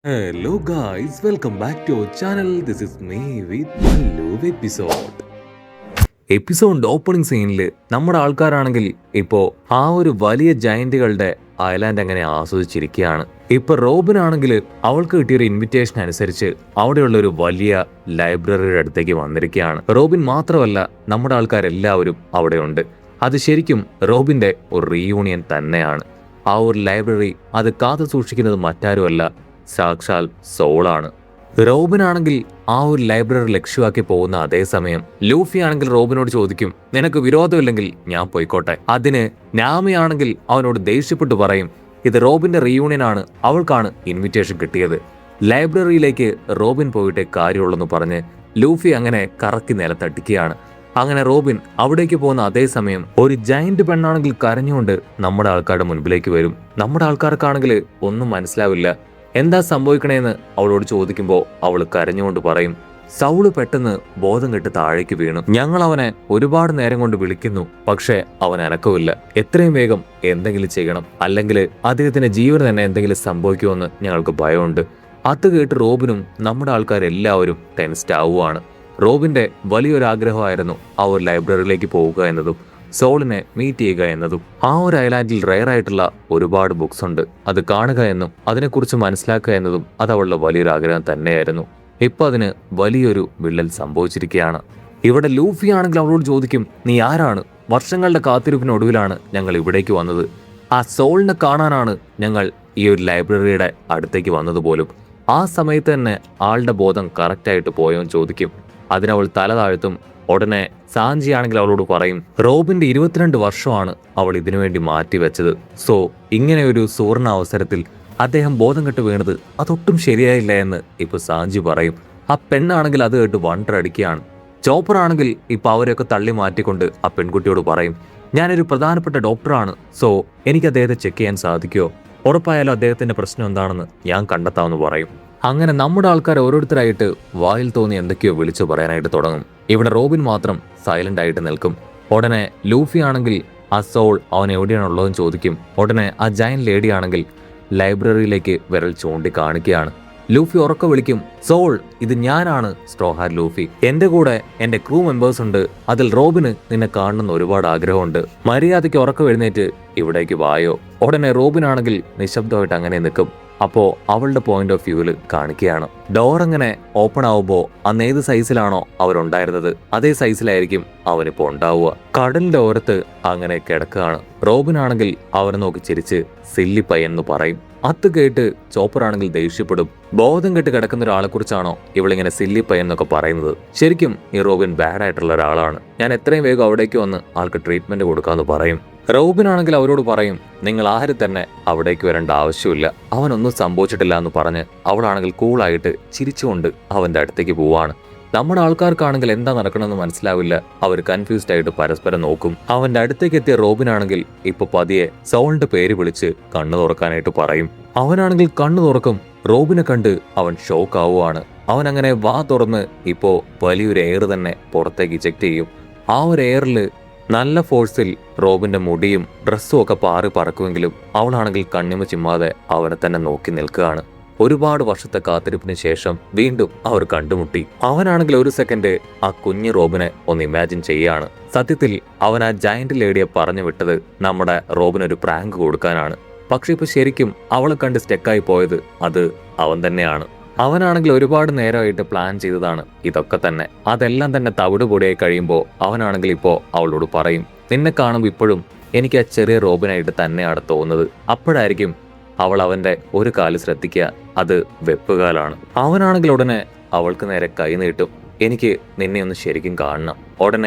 Hello guys, welcome back to our channel. This is me with Mallu episode. Episode opening സീനിൽ നമ്മുടെ ആൾക്കാരാണെങ്കിൽ ഇപ്പോൾ ആ ഒരു വലിയ ജയന്റുകളുടെ ഐലാൻഡ് അങ്ങനെ ആസ്വദിച്ചിരിക്കുകയാണ്. ഇപ്പൊ റോബിൻ ആണെങ്കിൽ അവൾക്ക് കിട്ടിയൊരു ഇൻവിറ്റേഷൻ അനുസരിച്ച് അവിടെയുള്ള ഒരു വലിയ ലൈബ്രറിയുടെ അടുത്തേക്ക് വന്നിരിക്കുകയാണ്. റോബിൻ മാത്രമല്ല, നമ്മുടെ ആൾക്കാരെല്ലാവരും അവിടെയുണ്ട്. അത് ശരിക്കും റോബിന്റെ ഒരു റീയൂണിയൻ തന്നെയാണ്. ആ ഒരു ലൈബ്രറി അത് കാത്തു സൂക്ഷിക്കുന്നത് മറ്റാരുമല്ല, സാക്ഷാൽ സോളാണ്. റോബിനാണെങ്കിൽ ആ ഒരു ലൈബ്രറി ലക്ഷ്യമാക്കി പോകുന്ന അതേസമയം ലൂഫി ആണെങ്കിൽ റോബിനോട് ചോദിക്കും, നിനക്ക് വിരോധമില്ലെങ്കിൽ ഞാൻ പോയിക്കോട്ടെ. അതിന് നാമിയാണെങ്കിൽ അവനോട് ദേഷ്യപ്പെട്ടു പറയും, ഇത് റോബിന്റെ റീയൂണിയൻ ആണ്, അവൾക്കാണ് ഇൻവിറ്റേഷൻ കിട്ടിയത്. ലൈബ്രറിയിലേക്ക് റോബിൻ പോയിട്ടേ കാര്യമുള്ളെന്ന് പറഞ്ഞ് ലൂഫി അങ്ങനെ കറക്കി നിലത്തട്ടിക്കുകയാണ്. അങ്ങനെ റോബിൻ അവിടേക്ക് പോകുന്ന അതേസമയം ഒരു ജയന്റ് പെണ്ണാണെങ്കിൽ കരഞ്ഞുകൊണ്ട് നമ്മുടെ ആൾക്കാരുടെ മുൻപിലേക്ക് വരും. നമ്മുടെ ആൾക്കാർക്കാണെങ്കിൽ ഒന്നും മനസ്സിലാവില്ല, എന്താ സംഭവിക്കണേന്ന് അവളോട് ചോദിക്കുമ്പോൾ അവൾ കരഞ്ഞുകൊണ്ട് പറയും, സൗള് പെട്ടെന്ന് ബോധം കെട്ട് താഴേക്ക് വീണു. ഞങ്ങൾ അവനെ ഒരുപാട് നേരം കൊണ്ട് വിളിക്കുന്നു, പക്ഷേ അവൻ അനക്കമില്ല. എത്രയും വേഗം എന്തെങ്കിലും ചെയ്യണം, അല്ലെങ്കിൽ അദ്ദേഹത്തിന്റെ ജീവന് തന്നെ എന്തെങ്കിലും സംഭവിക്കുമെന്ന് ഞങ്ങൾക്ക് ഭയമുണ്ട്. അത് കേട്ട് റോബിനും നമ്മുടെ ആൾക്കാരെല്ലാവരും ടെൻസ്ഡ് ആവുകയാണ്. റോബിന്റെ വലിയൊരു ആഗ്രഹമായിരുന്നു ആ ഒരു ലൈബ്രറിയിലേക്ക് പോവുക എന്നതും സോളിനെ മീറ്റ് ചെയ്യുക എന്നതും. ആ ഒരു ഐലാൻഡിൽ റെയർ ആയിട്ടുള്ള ഒരുപാട് ബുക്സ് ഉണ്ട്, അത് കാണുക എന്നും അതിനെക്കുറിച്ച് മനസ്സിലാക്കുക എന്നതും അത് അവളുടെ വലിയൊരു ആഗ്രഹം തന്നെയായിരുന്നു. ഇപ്പൊ അതിന് വലിയൊരു വിള്ളൽ സംഭവിച്ചിരിക്കുകയാണ്. ഇവിടെ ലൂഫി ആണെങ്കിൽ അവളോട് ചോദിക്കും, നീ ആരാണ്? വർഷങ്ങളുടെ കാത്തിരിപ്പിനൊടുവിലാണ് ഞങ്ങൾ ഇവിടേക്ക് വന്നത്. ആ സോളിനെ കാണാനാണ് ഞങ്ങൾ ഈ ഒരു ലൈബ്രറിയുടെ അടുത്തേക്ക് വന്നത് പോലും. ആ സമയത്ത് തന്നെ ആളുടെ ബോധം കറക്റ്റായിട്ട് പോയോന്ന് ചോദിക്കും. അതിനവൾ തല താഴ്ത്തും. ഉടനെ സാഞ്ചി ആണെങ്കിൽ അവളോട് പറയും, റോബിന്റെ 22 വർഷമാണ് അവൾ ഇതിനുവേണ്ടി മാറ്റിവെച്ചത്. സോ ഇങ്ങനെ ഒരു സുവർണ അവസരത്തിൽ അദ്ദേഹം ബോധം കെട്ട് വീണത് അതൊട്ടും ശരിയായില്ല എന്ന് ഇപ്പൊ സാഞ്ചി പറയും. ആ പെണ്ണാണെങ്കിൽ അത് കേട്ട് വണ്ടടിക്കുകയാണ്. ചോപ്പർ ആണെങ്കിൽ ഇപ്പൊ അവരെയൊക്കെ തള്ളി മാറ്റിക്കൊണ്ട് ആ പെൺകുട്ടിയോട് പറയും, ഞാനൊരു പ്രധാനപ്പെട്ട ഡോക്ടറാണ്, സോ എനിക്ക് അദ്ദേഹത്തെ ചെക്ക് ചെയ്യാൻ സാധിക്കുമോ? ഉറപ്പായാലും അദ്ദേഹത്തിന്റെ പ്രശ്നം എന്താണെന്ന് ഞാൻ കണ്ടെത്താമെന്ന് പറയും. അങ്ങനെ നമ്മുടെ ആൾക്കാർ ഓരോരുത്തരായിട്ട് വായിൽ തോന്നി എന്തൊക്കെയോ വിളിച്ചു പറയാനായിട്ട് തുടങ്ങും. ഇവിടെ റോബിൻ മാത്രം സൈലന്റ് ആയിട്ട് നിൽക്കും. ഉടനെ ലൂഫി ആണെങ്കിൽ ആ സോൾ അവൻ എവിടെയാണുള്ളതെന്ന് ചോദിക്കും. ഉടനെ ആ ജയന്റ് ലേഡി ആണെങ്കിൽ ലൈബ്രറിയിലേക്ക് വിരൽ ചൂണ്ടി കാണിക്കുകയാണ്. ലൂഫി ഉറക്കെ വിളിക്കും, സോൾ, ഇത് ഞാനാണ് സ്ട്രോഹാർ ലൂഫി. എന്റെ കൂടെ എന്റെ ക്രൂ മെമ്പേഴ്സ് ഉണ്ട്. അതിൽ റോബിന് നിന്നെ കാണണമെന്ന് ഒരുപാട് ആഗ്രഹമുണ്ട്. മര്യാദയ്ക്ക് ഉറക്കം എഴുന്നേറ്റ് ഇവിടേക്ക് വായോ. ഉടനെ റോബിൻ ആണെങ്കിൽ നിശബ്ദമായിട്ട് അങ്ങനെ നിൽക്കും. അപ്പോ അവളുടെ പോയിന്റ് ഓഫ് വ്യൂവിൽ കാണിക്കുകയാണ്. ഡോർ അങ്ങനെ ഓപ്പൺ ആവുമ്പോ അന്ന് ഏത് സൈസിലാണോ അവരുണ്ടായിരുന്നത് അതേ സൈസിലായിരിക്കും അവനിപ്പോ ഉണ്ടാവുക. കടലിന്റെ ഓരത്ത് അങ്ങനെ കിടക്കുകയാണ്. റോബിൻ ആണെങ്കിൽ അവനെ നോക്കി ചിരിച്ച് സില്ലി പയ്യെന്ന് പറയും. അത് കേട്ട് ചോപ്പർ ആണെങ്കിൽ ദേഷ്യപ്പെടും. ബോധം കെട്ട് കിടക്കുന്ന ഒരാളെ കുറിച്ചാണോ ഇവളിങ്ങനെ സില്ലി പയ്യെന്നൊക്കെ പറയുന്നത്? ശരിക്കും ഈ റോബിൻ ബാഡ് ആയിട്ടുള്ള ഒരാളാണ്. ഞാൻ എത്രയും വേഗം അവിടേക്ക് വന്ന് ആൾക്ക് ട്രീറ്റ്മെന്റ് കൊടുക്കാന്ന് പറയും. റോബിൻ ആണെങ്കിൽ അവരോട് പറയും, നിങ്ങൾ ആരും തന്നെ അവിടേക്ക് വരേണ്ട ആവശ്യമില്ല, അവനൊന്നും സംഭവിച്ചിട്ടില്ല എന്ന് പറഞ്ഞ് അവളാണെങ്കിൽ കൂളായിട്ട് ചിരിച്ചുകൊണ്ട് അവന്റെ അടുത്തേക്ക് പോവാണ്. നമ്മുടെ ആൾക്കാർക്കാണെങ്കിൽ എന്താ നടക്കണമെന്ന് മനസ്സിലാവില്ല. അവർ കൺഫ്യൂസ്ഡ് ആയിട്ട് പരസ്പരം നോക്കും. അവന്റെ അടുത്തേക്ക് എത്തിയ റോബിൻ ആണെങ്കിൽ ഇപ്പൊ പതിയെ സോളിന്റെ പേര് വിളിച്ച് കണ്ണു തുറക്കാനായിട്ട് പറയും. അവനാണെങ്കിൽ കണ്ണു തുറക്കും. റോബിനെ കണ്ട് അവൻ ഷോക്ക് ആവുകയാണ്. അവൻ അങ്ങനെ വാ തുറന്ന് ഇപ്പോ വലിയൊരു എയർ തന്നെ പുറത്തേക്ക് ഇജക്ട് ചെയ്യും. ആ ഒരു എയറില് നല്ല ഫോഴ്സിൽ റോബിന്റെ മുടിയും ഡ്രസ്സും ഒക്കെ പാറി പറക്കുമെങ്കിലും അവളാണെങ്കിൽ കണ്ണിമ ചിമ്മാതെ അവനെ തന്നെ നോക്കി നിൽക്കുകയാണ്. ഒരുപാട് വർഷത്തെ കാത്തിരിപ്പിന് ശേഷം വീണ്ടും അവർ കണ്ടുമുട്ടി. അവനാണെങ്കിൽ ഒരു സെക്കൻഡ് ആ കുഞ്ഞു റോബിനെ ഒന്ന് ഇമാജിൻ ചെയ്യാണ്. സത്യത്തിൽ അവൻ ആ ജയന്റ് ലേഡിയെ പറഞ്ഞു വിട്ടത് നമ്മുടെ റോബിനൊരു പ്രാങ്ക് കൊടുക്കാനാണ്. പക്ഷെ ഇപ്പൊ ശരിക്കും അവളെ കണ്ട് സ്റ്റെക്കായി പോയത് അത് അവൻ തന്നെയാണ്. അവനാണെങ്കിൽ ഒരുപാട് നേരമായിട്ട് പ്ലാൻ ചെയ്തതാണ് ഇതൊക്കെ തന്നെ. അതെല്ലാം തന്നെ തവിട് പൊടിയായി കഴിയുമ്പോൾ അവനാണെങ്കിൽ ഇപ്പോ അവളോട് പറയും, നിന്നെ കാണുമ്പോൾ ഇപ്പോഴും എനിക്ക് ആ ചെറിയ റോബിനായിട്ട് തന്നെയാണ് തോന്നുന്നത്. അപ്പോഴായിരിക്കും അവൾ അവന്റെ ഒരു കാല് ശ്രദ്ധിക്കുക, അത് വെപ്പുകാലാണ്. അവനാണെങ്കിൽ ഉടനെ അവൾക്ക് നേരെ കൈ നീട്ടും, എനിക്ക് നിന്നെ ഒന്ന് ശരിക്കും കാണണം.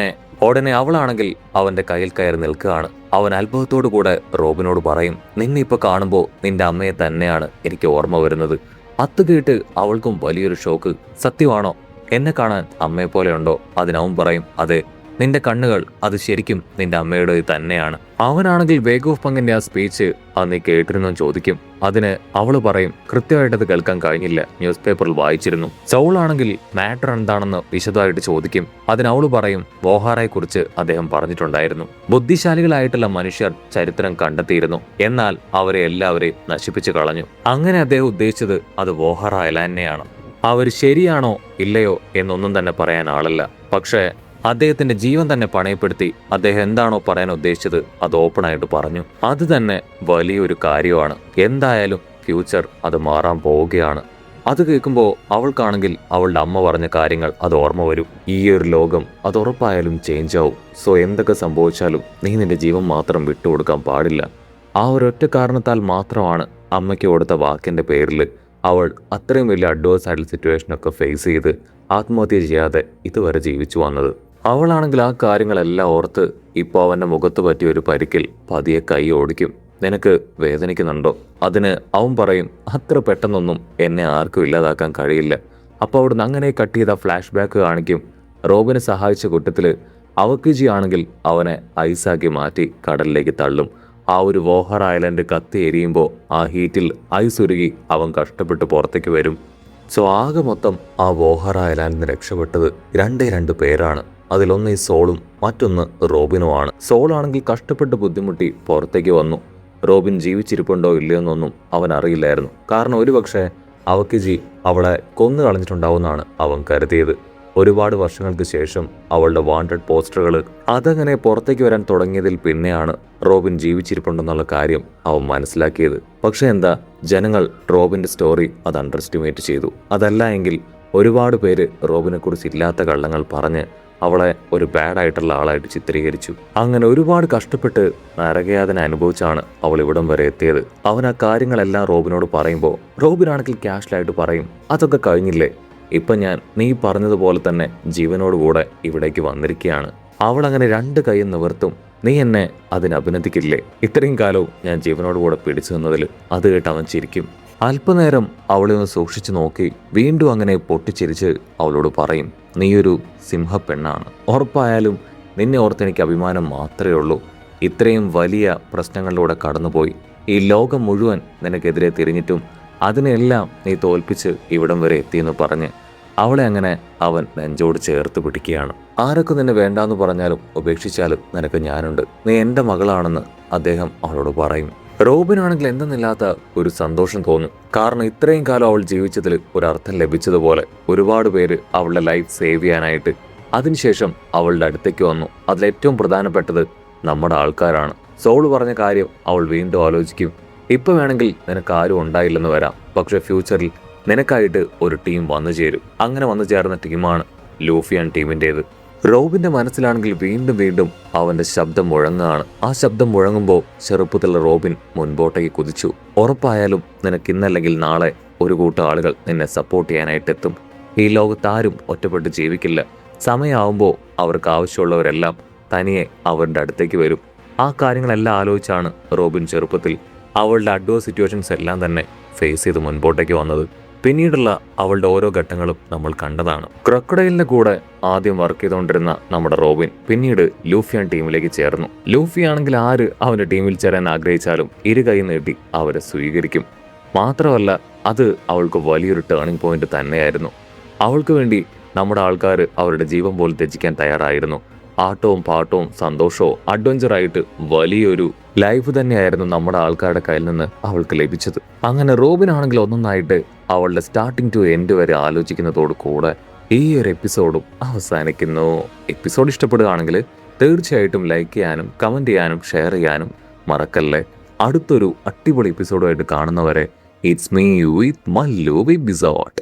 ഉടനെ അവളാണെങ്കിൽ അവന്റെ കയ്യിൽ കയറി നിൽക്കുകയാണ്. അവൻ അത്ഭുതത്തോടു കൂടെ റോബിനോട് പറയും, നിന്നെ ഇപ്പൊ കാണുമ്പോൾ നിന്റെ അമ്മയെ തന്നെയാണ് എനിക്ക് ഓർമ്മ വരുന്നത്. അത് കേട്ട് അവൾക്കും വലിയൊരു ഷോക്ക്. സത്യമാണോ? എന്നെ കാണാൻ അമ്മയെ പോലെ ഉണ്ടോ? അതിനവൻ പറയും, അതെ, നിന്റെ കണ്ണുകൾ അത് ശരിക്കും നിന്റെ അമ്മയുടെ തന്നെയാണ്. അവനാണെങ്കിൽ വേഗ് ഓഫ് പങ്കിന്റെ ആ സ്പീച്ച് നീ കേട്ടിരുന്നോ ചോദിക്കും. അതിന് അവള് പറയും കൃത്യമായിട്ടത് കേൾക്കാൻ കഴിഞ്ഞില്ല, ന്യൂസ് പേപ്പറിൽ വായിച്ചിരുന്നു. സൗളാണെങ്കിൽ മാറ്റർ എന്താണെന്ന് വിശദമായിട്ട് ചോദിക്കും. അതിന് അവള് പറയും വോഹാറയെ കുറിച്ച് അദ്ദേഹം പറഞ്ഞിട്ടുണ്ടായിരുന്നു. ബുദ്ധിശാലികളായിട്ടുള്ള മനുഷ്യർ ചരിത്രം കണ്ടെത്തിയിരുന്നു, എന്നാൽ അവരെ എല്ലാവരെയും നശിപ്പിച്ചു കളഞ്ഞു. അങ്ങനെ അദ്ദേഹം ഉദ്ദേശിച്ചത് അത് വോഹാറ ഐലാൻഡിനെയാണ്. അവർ ശരിയാണോ ഇല്ലയോ എന്നൊന്നും തന്നെ പറയാൻ ആളല്ല. പക്ഷേ അദ്ദേഹത്തിന്റെ ജീവൻ തന്നെ പണയപ്പെടുത്തി അദ്ദേഹം എന്താണോ പറയാൻ ഉദ്ദേശിച്ചത് അത് ഓപ്പണായിട്ട് പറഞ്ഞു. അത് തന്നെ വലിയൊരു കാര്യമാണ്. എന്തായാലും ഫ്യൂച്ചർ അത് മാറാൻ പോവുകയാണ്. അത് കേൾക്കുമ്പോൾ അവൾക്കാണെങ്കിൽ അവളുടെ അമ്മ പറഞ്ഞ കാര്യങ്ങൾ അത് ഓർമ്മ വരും. ഈ ഒരു ലോകം അത് ഉറപ്പായാലും ചേഞ്ച് ആവും. സോ എന്തൊക്കെ സംഭവിച്ചാലും നീ നിന്റെ ജീവൻ മാത്രം വിട്ടുകൊടുക്കാൻ പാടില്ല. ആ ഒരൊറ്റ കാരണത്താൽ മാത്രമാണ് അമ്മയ്ക്ക് കൊടുത്ത വാക്കിന്റെ പേരിൽ അവൾ അത്രയും വലിയ അഡ്വേഴ്സ് ആയിട്ടുള്ള സിറ്റുവേഷനൊക്കെ ഫേസ് ചെയ്ത് ആത്മഹത്യ ചെയ്യാതെ ഇതുവരെ ജീവിച്ചു വന്നത്. അവളാണെങ്കിൽ ആ കാര്യങ്ങളെല്ലാം ഓർത്ത് ഇപ്പോൾ അവൻ്റെ മുഖത്ത് പറ്റിയ ഒരു പരിക്കിൽ പതിയെ കൈ ഓടിക്കും. നിനക്ക് വേദനിക്കുന്നുണ്ടോ? അതിന് അവൻ പറയും അത്ര പെട്ടെന്നൊന്നും എന്നെ ആർക്കും ഇല്ലാതാക്കാൻ കഴിയില്ല. അപ്പോൾ അവിടുന്ന് അങ്ങനെ കട്ട് ചെയ്ത ഫ്ലാഷ് ബാക്ക് കാണിക്കും. റോബിനെ സഹായിച്ച കൂട്ടത്തിൽ അവക്കിജി ആണെങ്കിൽ അവനെ ഐസാക്കി മാറ്റി കടലിലേക്ക് തള്ളും. ആ ഒരു വോഹർ ഐലൻഡ് കത്തി എരിയുമ്പോൾ ആ ഹീറ്റിൽ ഐസ് ഉരുകി അവൻ കഷ്ടപ്പെട്ട് പുറത്തേക്ക് വരും. സോ ആകെ മൊത്തം ആ വോഹർ ഐലാൻഡിൽ നിന്ന് രക്ഷപ്പെട്ടത് രണ്ട് പേരാണ്. അതിലൊന്ന് ഈ സോളും മറ്റൊന്ന് റോബിനുമാണ്. സോളാണെങ്കിൽ കഷ്ടപ്പെട്ട് ബുദ്ധിമുട്ടി പുറത്തേക്ക് വന്നു. റോബിൻ ജീവിച്ചിരിപ്പുണ്ടോ ഇല്ലയോ എന്നൊന്നും അവൻ അറിയില്ലായിരുന്നു. കാരണം ഒരുപക്ഷെ അവക്കിജി അവളെ കൊന്നു കളഞ്ഞിട്ടുണ്ടാവുമെന്നാണ് അവൻ കരുതിയത്. ഒരുപാട് വർഷങ്ങൾക്ക് ശേഷം അവളുടെ വാണ്ടഡ് പോസ്റ്ററുകൾ അതങ്ങനെ പുറത്തേക്ക് വരാൻ തുടങ്ങിയതിൽ പിന്നെയാണ് റോബിൻ ജീവിച്ചിരിപ്പുണ്ടെന്നുള്ള കാര്യം അവൻ മനസ്സിലാക്കിയത്. പക്ഷെ എന്താ, ജനങ്ങൾ റോബിന്റെ സ്റ്റോറി അത് അണ്ടർ എസ്റ്റിമേറ്റ് ചെയ്തു. അതല്ല എങ്കിൽ ഒരുപാട് പേര് റോബിനെ കുറിച്ച് ഇല്ലാത്ത കള്ളങ്ങൾ പറഞ്ഞ് അവളെ ഒരു ബാഡായിട്ടുള്ള ആളായിട്ട് ചിത്രീകരിച്ചു. അങ്ങനെ ഒരുപാട് കഷ്ടപ്പെട്ട് നരകയാതന അനുഭവിച്ചാണ് അവൾ ഇവിടം വരെ എത്തിയത്. അവൻ ആ കാര്യങ്ങളെല്ലാം റോബിനോട് പറയുമ്പോൾ റോബിനാണെങ്കിൽ ക്യാഷ്വലായിട്ട് പറയും അതൊക്കെ കഴിഞ്ഞില്ലേ, ഇപ്പം ഞാൻ നീ പറഞ്ഞതുപോലെ തന്നെ ജീവനോടുകൂടെ ഇവിടേക്ക് വന്നിരിക്കുകയാണ്. അവൾ അങ്ങനെ രണ്ട് കൈയും നിവർത്തും. നീ എന്നെ അതിന് അഭിനന്ദിക്കില്ലേ? ഇത്രയും കാലവും ഞാൻ ജീവനോടുകൂടെ പിടിച്ചു നിന്നതിൽ. അത് കേട്ട് അവൻ ചിരിക്കും. അല്പനേരം അവളെ ഒന്ന് സൂക്ഷിച്ചു നോക്കി വീണ്ടും അങ്ങനെ പൊട്ടിച്ചിരിച്ച് അവളോട് പറയും നീയൊരു സിംഹപ്പെണ്ണാണ്. ഉറപ്പായാലും നിന്നെ ഓർത്ത് എനിക്ക് അഭിമാനം മാത്രമേ ഉള്ളൂ. ഇത്രയും വലിയ പ്രശ്നങ്ങളിലൂടെ കടന്നുപോയി ഈ ലോകം മുഴുവൻ നിനക്കെതിരെ തിരിഞ്ഞിട്ടും അതിനെല്ലാം നീ തോൽപ്പിച്ച് ഇവിടം വരെ എത്തിയെന്ന് പറഞ്ഞ് അവളെ അങ്ങനെ അവൻ നെഞ്ചോട് ചേർത്ത് പിടിക്കുകയാണ്. ആരൊക്കെ നിന്നെ വേണ്ടാന്ന് പറഞ്ഞാലും ഉപേക്ഷിച്ചാലും നിനക്ക് ഞാനുണ്ട്, നീ എൻ്റെ മകളാണെന്ന് അദ്ദേഹം അവളോട് പറയും. റോബിനാണെങ്കിൽ എന്തെന്നില്ലാത്ത ഒരു സന്തോഷം തോന്നും. കാരണം ഇത്രയും കാലം അവൾ ജീവിച്ചതിൽ ഒരർത്ഥം ലഭിച്ചതുപോലെ ഒരുപാട് പേര് അവളുടെ ലൈഫ് സേവ് ചെയ്യാനായിട്ട് അതിനുശേഷം അവളുടെ അടുത്തേക്ക് വന്നു. അതിലേറ്റവും പ്രധാനപ്പെട്ടത് നമ്മുടെ ആൾക്കാരാണ്. സോള് പറഞ്ഞ കാര്യം അവൾ വീണ്ടും ആലോചിക്കും. ഇപ്പം വേണമെങ്കിൽ നിനക്ക് ആരും ഉണ്ടായില്ലെന്ന് വരാം, പക്ഷെ ഫ്യൂച്ചറിൽ നിനക്കായിട്ട് ഒരു ടീം വന്നു ചേരും. അങ്ങനെ വന്നു ചേർന്ന ടീമാണ് ലൂഫിയൻ ടീമിൻ്റേത്. റോബിന്റെ മനസ്സിലാണെങ്കിൽ വീണ്ടും അവന്റെ ശബ്ദം മുഴങ്ങുകയാണ്. ആ ശബ്ദം മുഴങ്ങുമ്പോൾ ചെറുപ്പത്തിലുള്ള റോബിൻ മുൻപോട്ടേക്ക് കുതിച്ചു. ഉറപ്പായാലും നിനക്ക് ഇന്നല്ലെങ്കിൽ നാളെ ഒരു കൂട്ടം ആളുകൾ നിന്നെ സപ്പോർട്ട് ചെയ്യാനായിട്ട് എത്തും. ഈ ലോകത്താരും ഒറ്റപ്പെട്ട് ജീവിക്കില്ല. സമയമാവുമ്പോൾ അവർക്ക് ആവശ്യമുള്ളവരെല്ലാം തനിയെ അവരുടെ അടുത്തേക്ക് വരും. ആ കാര്യങ്ങളെല്ലാം ആലോചിച്ചാണ് റോബിൻ ചെറുപ്പത്തിൽ അവളുടെ അഡ്വേഴ്സ് സിറ്റുവേഷൻസ് എല്ലാം തന്നെ ഫേസ് ചെയ്ത് മുൻപോട്ടേക്ക് വന്നത്. പിന്നീടുള്ള അവളുടെ ഓരോ ഘട്ടങ്ങളും നമ്മൾ കണ്ടതാണ്. ക്രൊക്കഡൈലിന്റെ കൂടെ ആദ്യം വർക്ക് ചെയ്തുകൊണ്ടിരുന്ന നമ്മുടെ റോബിൻ പിന്നീട് ലൂഫിയൻ ടീമിലേക്ക് ചേർന്നു. ലൂഫി ആണെങ്കിൽ ആര് അവന്റെ ടീമിൽ ചേരാൻ ആഗ്രഹിച്ചാലും ഇരു കൈ നീട്ടി അവരെ സ്വീകരിക്കും. മാത്രമല്ല അത് അവൾക്ക് വലിയൊരു ടേണിംഗ് പോയിന്റ് തന്നെയായിരുന്നു. അവൾക്ക് വേണ്ടി നമ്മുടെ ആൾക്കാർ അവരുടെ ജീവൻ പോലും ത്യജിക്കാൻ തയ്യാറായിരുന്നു. ആട്ടവും പാട്ടവും സന്തോഷവും അഡ്വഞ്ചറായിട്ട് വലിയൊരു ലൈഫ് തന്നെയായിരുന്നു നമ്മുടെ ആൾക്കാരുടെ കയ്യിൽ നിന്ന് അവൾക്ക് ലഭിച്ചത്. അങ്ങനെ റോബിനാണെങ്കിൽ ഒന്നൊന്നായിട്ട് അവളുടെ സ്റ്റാർട്ടിങ് ടു എൻഡ് വരെ ആലോചിക്കുന്നതോട് കൂടെ ഈ ഒരു എപ്പിസോഡും അവസാനിക്കുന്നു. എപ്പിസോഡ് ഇഷ്ടപ്പെടുകയാണെങ്കിൽ തീർച്ചയായിട്ടും ലൈക്ക് ചെയ്യാനും കമൻറ്റ് ചെയ്യാനും ഷെയർ ചെയ്യാനും മറക്കല്ലേ. അടുത്തൊരു അടിപൊളി എപ്പിസോഡുമായിട്ട് കാണുന്നവരെ it's me with Mallu episode.